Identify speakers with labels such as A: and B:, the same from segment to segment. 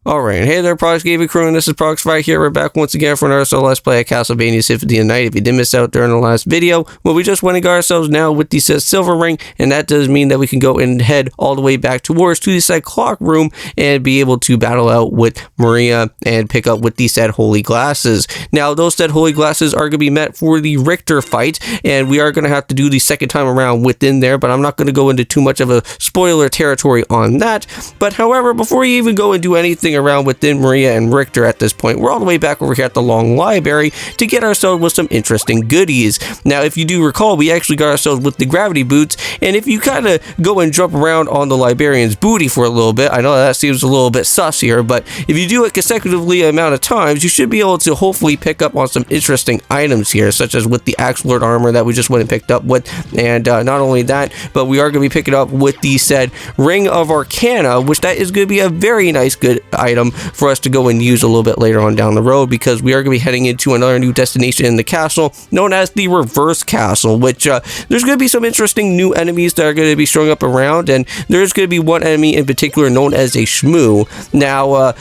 A: Alright, hey there Prox Gaming Crew, and this is Proxify here. We're back once again for another Let's Play at Castlevania Symphony of the Night. If you did miss out during the last video, well, we just went and got ourselves now with the said silver ring, and that does mean that we can go and head all the way back towards to the said clock room and be able to battle out with Maria and pick up with the said holy glasses. Now, those said holy glasses are going to be met for the Richter fight, and we are going to have to do the second time around within there, but I'm not going to go into too much of a spoiler territory on that. But however, before you even go and do anything around within Maria and Richter at this point, we're all the way back over here at the Long Library to get ourselves with some interesting goodies. Now, if you do recall, we actually got ourselves with the gravity boots, and if you kind of go and jump around on the librarian's booty for a little bit, I know that seems a little bit sus here, but if you do it consecutively amount of times, you should be able to hopefully pick up on some interesting items here, such as with the Axe Lord armor that we just went and picked up with, and not only that, but we are going to be picking up with the said Ring of Arcana, which that is going to be a very nice good item for us to go and use a little bit later on down the road, because we are going to be heading into another new destination in the castle known as the Reverse Castle, which there's going to be some interesting new enemies that are going to be showing up around, and there's going to be one enemy in particular known as a Shmoo. Now,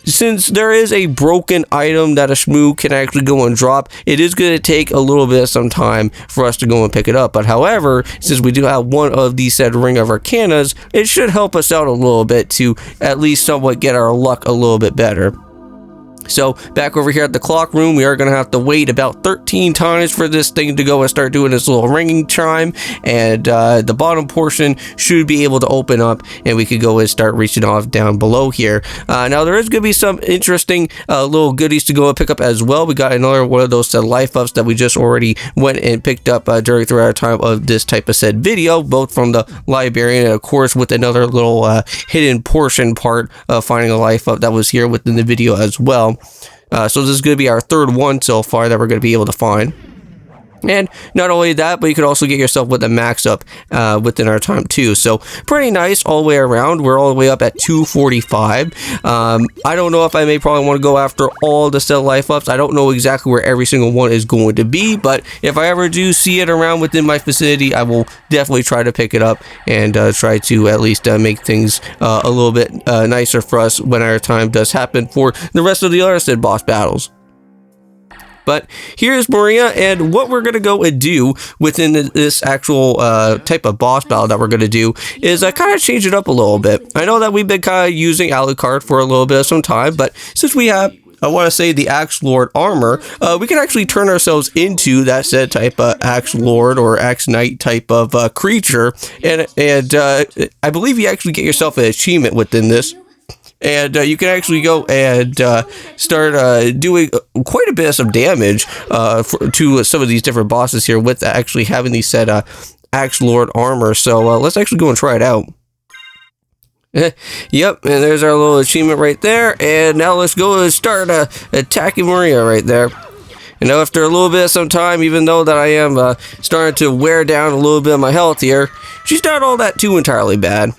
A: since there is a broken item that a Shmoo can actually go and drop, it is going to take a little bit of some time for us to go and pick it up. But however, since we do have one of these said Ring of Arcanas, it should help us out a little bit to at least somewhat get our luck a little bit better. So, back over here at the clock room, we are going to have to wait about 13 times for this thing to go and start doing this little ringing chime, and the bottom portion should be able to open up, and we could go and start reaching off down below here. Now, there is going to be some interesting little goodies to go and pick up as well. We got another one of those said life ups that we just already went and picked up throughout our time of this type of said video, both from the librarian and, of course, with another little hidden portion part of finding a life up that was here within the video as well. So this is going to be our third one so far that we're going to be able to find. And not only that, but you could also get yourself with a max up within our time too. So pretty nice all the way around. We're all the way up at 245. I don't know if I may probably want to go after all the set life ups. I don't know exactly where every single one is going to be, but if I ever do see it around within my vicinity, I will definitely try to pick it up and try to at least make things a little bit nicer for us when our time does happen for the rest of the other said boss battles. But here's Maria, and what we're going to go and do within this actual type of boss battle that we're going to do is kind of change it up a little bit. I know that we've been kind of using Alucard for a little bit of some time, but since we have, I want to say, the Axe Lord armor, we can actually turn ourselves into that said type of Axe Lord or Axe Knight type of creature, and I believe you actually get yourself an achievement within this. And you can actually go and start doing quite a bit of some damage to some of these different bosses here with actually having these said Axe Lord armor. So let's actually go and try it out. Yep, and there's our little achievement right there. And now let's go and start attacking Maria right there. And now after a little bit of some time, even though that I am starting to wear down a little bit of my health here, she's not all that too entirely bad.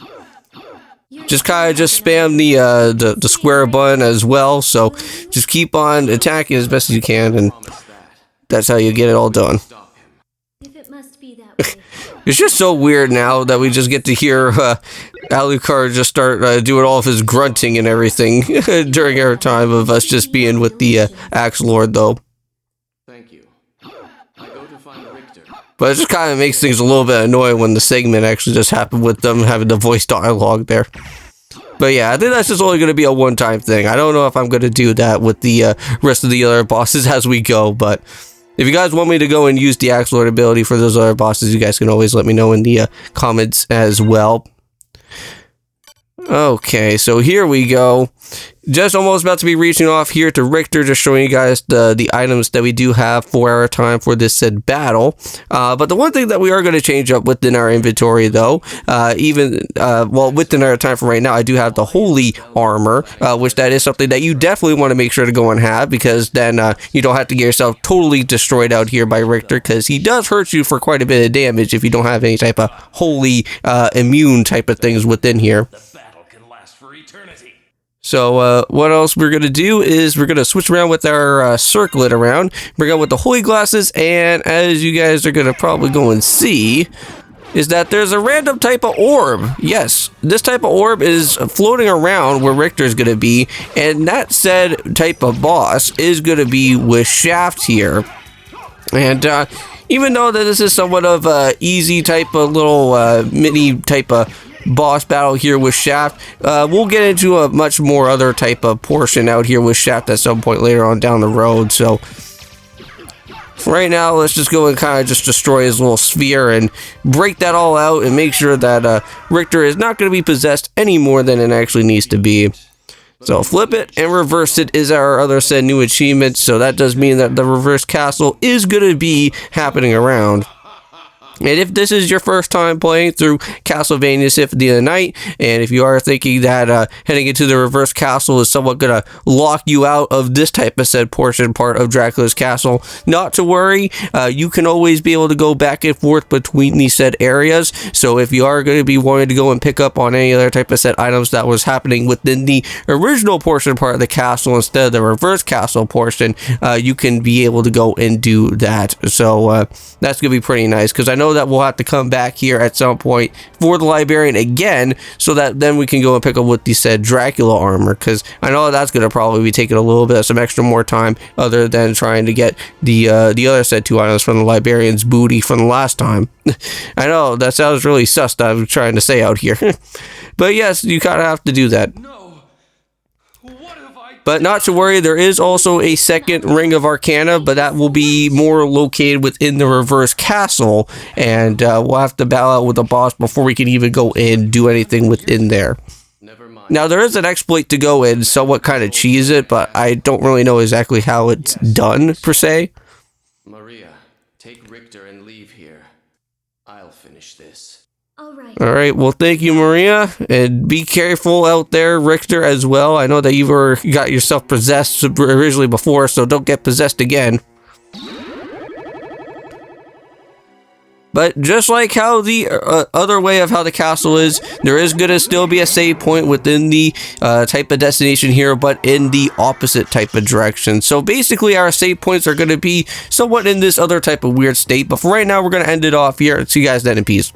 A: Just kind of spam the square button as well, so just keep on attacking as best as you can, and that's how you get it all done. It's just so weird now that we just get to hear Alucard just start doing all of his grunting and everything during our time of us just being with the Axe Lord, though.
B: Thank you. I go to find Richter.
A: But it just kind of makes things a little bit annoying when the segment actually just happened with them having the voice dialogue there. But yeah, I think that's just only going to be a one-time thing. I don't know if I'm going to do that with the rest of the other bosses as we go, but if you guys want me to go and use the Axe Lord ability for those other bosses, you guys can always let me know in the comments as well. Okay, so here we go. Just almost about to be reaching off here to Richter, just showing you guys the items that we do have for our time for this said battle. But the one thing that we are going to change up within our inventory, though, well, within our time for right now, I do have the Holy Armor, which that is something that you definitely want to make sure to go and have, because then you don't have to get yourself totally destroyed out here by Richter, because he does hurt you for quite a bit of damage if you don't have any type of holy immune type of things within here. So what else we're going to do is we're going to switch around with our circlet around. We're going with the holy glasses, and as you guys are going to probably go and see, is that there's a random type of orb. Yes, this type of orb is floating around where Richter's going to be, and that said type of boss is going to be with Shaft here. And even though that this is somewhat of a easy type of little mini type of boss battle here with Shaft, we'll get into a much more other type of portion out here with Shaft at some point later on down the road. So right now, let's just go and kind of just destroy his little sphere and break that all out and make sure that Richter is not going to be possessed any more than it actually needs to be. So flip it and reverse it is our other said new achievement. So that does mean that the reverse castle is going to be happening around. And if this is your first time playing through Castlevania Symphony of the Night, and if you are thinking that heading into the reverse castle is somewhat going to lock you out of this type of said portion part of Dracula's castle, not to worry. You can always be able to go back and forth between these said areas. So if you are going to be wanting to go and pick up on any other type of set items that was happening within the original portion part of the castle instead of the reverse castle portion, you can be able to go and do that. So that's going to be pretty nice, because I know that we'll have to come back here at some point for the librarian again, so that then we can go and pick up with the said Dracula armor, because I know that's going to probably be taking a little bit of some extra more time other than trying to get the other said 2 items from the librarian's booty from the last time. I know that sounds really sus that I'm trying to say out here. But yes, you kind of have to do that. But not to worry, there is also a second Ring of Arcana, but that will be more located within the reverse castle, and we'll have to battle out with the boss before we can even go in and do anything within there. Now, there is an exploit to go in, somewhat kind of cheese it, but I don't really know exactly how it's done, per se.
B: Maria, take Richter and leave here. I'll finish this.
A: Alright, well, thank you, Maria, and be careful out there, Richter, as well. I know that you got yourself possessed originally before, so don't get possessed again. But just like how the other way of how the castle is, there is going to still be a save point within the type of destination here, but in the opposite type of direction. So basically, our save points are going to be somewhat in this other type of weird state. But for right now, we're going to end it off here. See you guys then in peace.